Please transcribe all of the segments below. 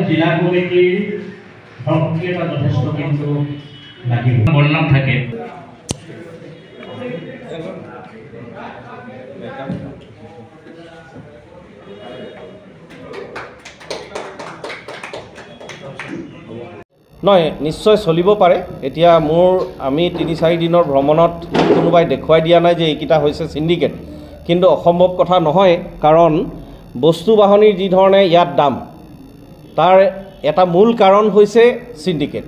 জিলা কমিটিৰ সক্ৰিয়তা যথেষ্ট কিন্তু লাগিব বৰ্ণনা থাকে নহয় নিশ্চয় চলিব পাৰে এতিয়া আমি ৩-৪ দিনৰ ভ্ৰমণত কোনোবাই দেখুৱাই দিয়া নাই যে এইকেইটা হৈছে সিন্ডিকেট কিন্তু অসম্ভৱ কথা নহয় কাৰণ বস্তু বাহনীৰ যি ধৰণে ইয়াত দাম তাৰ এটা মূল কাৰণ হৈছে সিন্ডিকেট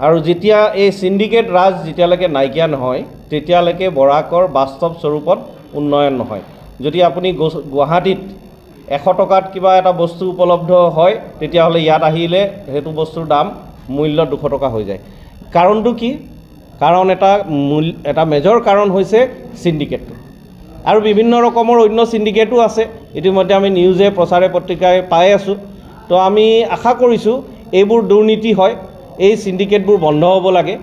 আৰু যেতিয়া এই সিন্ডিকেট ৰাজ যেতিয়ালৈকে নাইকিয়া নহয় তেতিয়ালৈকে বৰাকৰ বাস্তৱ স্বৰূপত উন্নয়ন নহয় যদি আপুনি গুৱাহাটীত 100 টকাত কিবা এটা বস্তু উপলব্ধ হয় তেতিয়াহ'লে ইয়াত আহিলে সেইটো বস্তুৰ দাম মূল্য 200 টকা হৈ যায় কাৰণটো কি কাৰণ এটা মেজৰ কাৰণ হৈছে সিন্ডিকেট আৰু বিভিন্ন ৰকমৰ অন্য সিন্ডিকেটো আছে ইতিমধ্যে আমি নিউজে প্ৰচাৰে পত্ৰিকায় পাই আছো তো আমি আশা কৰিছো এইবোৰ দুৰ্নীতি হয় এই সিন্ডিকেটবোৰ বন্ধ হ'ব লাগে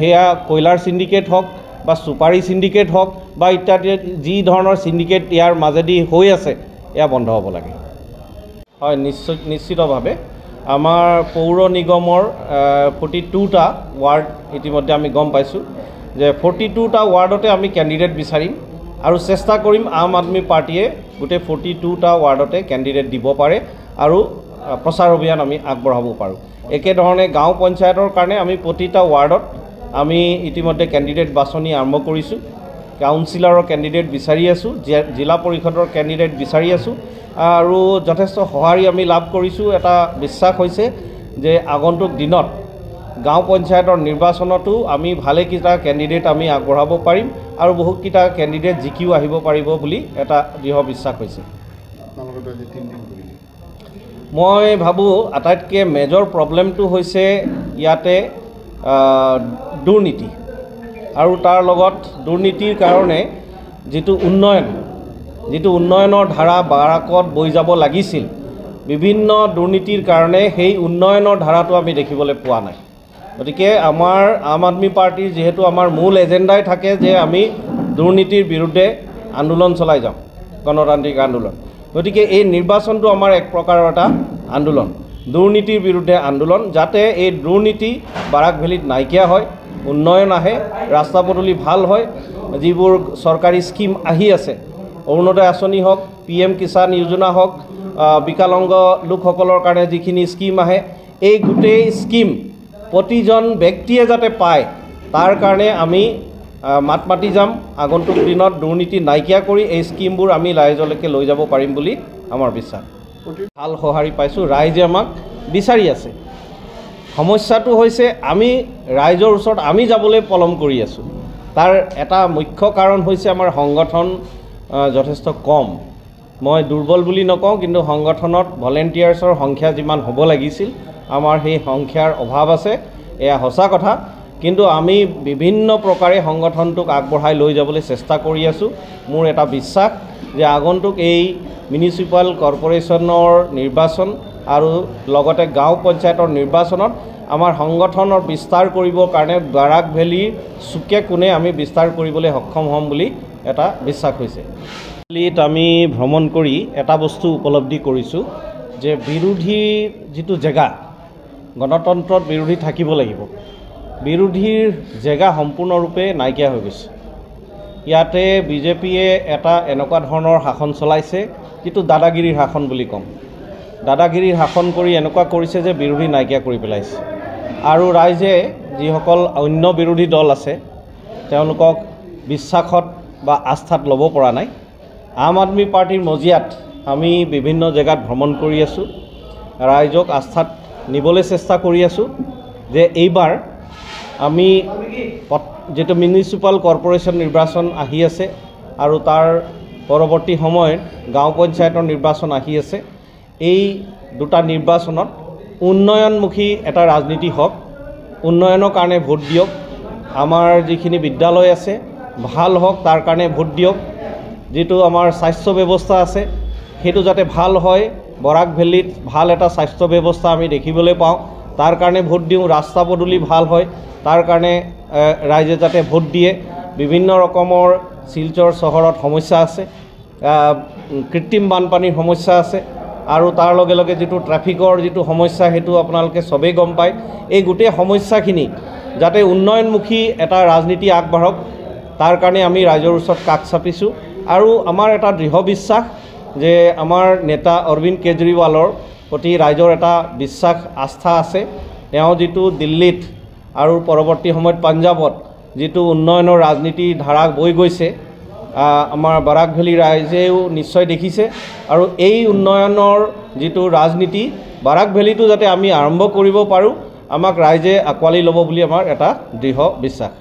হেয়া কয়লাৰ সিন্ডিকেট হওক বা সুপাৰী সিন্ডিকেট হওক বা ইত্যাদি যি ধৰণৰ সিন্ডিকেট ইয়াৰ মাজেদি হৈ আছে এয়া বন্ধ হ'ব লাগে হয় নিশ্চিতভাৱে আমাৰ পৌৰ নিগমৰ 42টা ওয়াৰ্ড ইতিমধ্যে আমি গম পাইছো যে 42টা ওয়াৰ্ডতে আমি ক্যান্ডিডেট বিচাৰিম আৰু চেষ্টা কৰিম আম আদমি পাৰ্টিয়ে গোটে 42টা ওয়াৰ্ডতে ক্যান্ডিডেট দিব পাৰে আৰু প্ৰচাৰ অভিযান আমি আগবঢ়াব পাৰো একে ধৰণে গাঁও পঞ্চায়তৰ কাৰণে আমি প্ৰতিটা ওয়াৰ্ডত আমি ইতিমধ্যে ক্যান্ডিডেট বাছনি আৰম্ভ কৰিছো কাউন্সিলৰৰ ক্যান্ডিডেট বিচাৰি আছো জিলা পৰিষদৰ ক্যান্ডিডেট বিচাৰি আছো আৰু যথেষ্ট সহাৰি আমি লাভ কৰিছো এটা বিশ্বাস হৈছে যে আগন্তুক দিনত গাঁও পঞ্চায়তৰ নিৰ্বাচনতো আমি ভালে কিটা ক্যান্ডিডেট আমি আগবঢ়াব পাৰিম আৰু বহুত কিটা ক্যান্ডিডেট জিকিও আহিব পাৰিব বুলি এটা দৃঢ় বিশ্বাস হৈছে মই ভাবো আটাইতকৈ মেজৰ প্ৰবলেমটো হৈছে ইয়াতে দুৰ্নীতি আৰু তাৰ লগত দুৰ্নীতিৰ কাৰণে যিটো উন্নয়নৰ ধাৰা বাৰাকত বৈ যাব লাগিছিল বিভিন্ন দুৰ্নীতিৰ কাৰণে সেই উন্নয়নৰ ধাৰাটো আমি দেখিবলৈ পোৱা নাই গতিকে আমাৰ আম আদমি পাৰ্টিৰ যেহেতু আমাৰ মূল এজেন্ডাই থাকে যে আমি দুৰ্নীতিৰ বিৰুদ্ধে আন্দোলন চলাই যাম গণতান্ত্ৰিক আন্দোলন গতিকে এই নিৰ্বাচনটো আমাৰ এক প্ৰকাৰৰ এটা আন্দোলন দুৰ্নীতিৰ বিৰুদ্ধে আন্দোলন যাতে এই দুৰ্নীতি বাৰাক ভেলীত নাইকিয়া হয় উন্নয়ন আহে ৰাস্তা পদূলি ভাল হয় যিবোৰ চৰকাৰী স্কিম আহি আছে অৰুণোদয় আঁচনি হওক PM কিষাণ যোজনা হওক বিকলাংগ লোকসকলৰ কাৰণে যিখিনি স্কিম আহে এই গোটেই স্কিম প্ৰতিজন ব্যক্তিয়ে যাতে পায় তাৰ কাৰণে আমি মাত মাতি যাম আগন্তুক দিনত দুৰ্নীতি নাইকিয়া কৰি এই স্কিমবোৰ আমি ৰাইজলৈকে লৈ যাব পাৰিম বুলি আমাৰ বিশ্বাস ভাল সহাৰি পাইছো ৰাইজে আমাক বিচাৰি আছে সমস্যাটো হৈছে আমি ৰাইজৰ ওচৰত আমি যাবলৈ পলম কৰি আছো তাৰ এটা মুখ্য কাৰণ হৈছে আমাৰ সংগঠন যথেষ্ট কম মই দুৰ্বল বুলি নকওঁ কিন্তু সংগঠনত ভলেন্টিয়াৰ্ছৰ সংখ্যা যিমান হ'ব লাগিছিল আমাৰ সেই সংখ্যাৰ অভাৱ আছে এয়া সঁচা কথা কিন্তু আমি বিভিন্ন প্ৰকাৰে সংগঠনটোক আগবঢ়াই লৈ যাবলৈ চেষ্টা কৰি আছো মোৰ এটা বিশ্বাস যে আগন্তুক এই মিউনিচিপাল কৰ্পোৰেচনৰ নিৰ্বাচন আৰু লগতে গাঁও পঞ্চায়তৰ নিৰ্বাচনত আমাৰ সংগঠনৰ বিস্তাৰ কৰিবৰ কাৰণে বাৰাক ভেলীৰ চুকে কোণে আমি বিস্তাৰ কৰিবলৈ সক্ষম হ'ম বুলি এটা বিশ্বাস হৈছে আমি ভ্ৰমণ কৰি এটা বস্তু উপলব্ধি কৰিছোঁ যে বিৰোধীৰ যিটো জেগা গণতন্ত্ৰত বিৰোধী থাকিব লাগিব বিৰোধীৰ জেগা সম্পূৰ্ণৰূপে নাইকিয়া হৈ গৈছে ইয়াতে বিজেপিয়ে এটা এনেকুৱা ধৰণৰ শাসন চলাইছে যিটো দাদাগিৰিৰ শাসন বুলি কম দাদাগিৰিৰ শাসন কৰি এনেকুৱা কৰিছে যে বিৰোধী নাইকিয়া কৰি পেলাইছে আৰু ৰাইজে যিসকল অন্য বিৰোধী দল আছে তেওঁলোকক বিশ্বাসত বা আস্থাত ল'ব পৰা নাই আম আদমি পাৰ্টিৰ মজিয়াত আমি বিভিন্ন জেগাত ভ্ৰমণ কৰি আছো ৰাইজক আস্থাত নিবলৈ চেষ্টা কৰি আছো যে এইবাৰ আমি যেটো মিউনিচিপাল কৰ্পোৰেচন নিৰ্বাচন আহি আছে আৰু তাৰ পৰৱৰ্তী সময়ত গাঁও পঞ্চায়তৰ নিৰ্বাচন আহি আছে এই দুটা নিৰ্বাচনত উন্নয়নমুখী এটা ৰাজনীতি হওক উন্নয়নৰ কাৰণে ভোট দিয়ক আমাৰ যিখিনি বিদ্যালয় আছে ভাল হওক তাৰ কাৰণে ভোট দিয়ক যেটো আমাৰ স্বাস্থ্য ব্যৱস্থা আছে হেতু যাতে ভাল হয় বৰাক ভেলীত ভাল এটা স্বাস্থ্য ব্যৱস্থা আমি দেখিবলৈ পাওঁ তাৰ কাৰণে ভোট দিওঁ ৰাস্তা পদূলি ভাল হয় তাৰ কাৰণে ৰাইজে যাতে ভোট দিয়ে বিভিন্ন ৰকমৰ শিলচৰ চহৰত সমস্যা আছে কৃত্ৰিম বানপানীৰ সমস্যা আছে আৰু তাৰ লগে লগে যিটো ট্ৰাফিকৰ যিটো সমস্যা সেইটো আপোনালোকে চবেই গম পায়। এই গোটেই সমস্যাখিনি যাতে উন্নয়নমুখী এটা ৰাজনীতি আগবাঢ়ক তাৰ কাৰণে আমি ৰাইজৰ ওচৰত কাষ চাপিছোঁ। আৰু আমাৰ এটা দৃঢ় বিশ্বাস যে আমাৰ নেতা অৰবিন্দ কেজৰিৱালৰ প্ৰতি ৰাইজৰ এটা বিশ্বাস আস্থা আছে। তেওঁ যিটো দিল্লীত আৰু পৰৱৰ্তী সময়ত পাঞ্জাৱত যিটো উন্নয়নৰ ৰাজনীতি ধাৰা বৈ গৈছে আমাৰ বাৰাক ভেলী ৰাইজেও নিশ্চয় দেখিছে। আৰু এই উন্নয়নৰ যিটো ৰাজনীতি বাৰাক ভেলীটো যাতে আমি আৰম্ভ কৰিব পাৰোঁ আমাক ৰাইজে আঁকোৱালি ল'ব বুলি আমাৰ এটা দৃঢ় বিশ্বাস।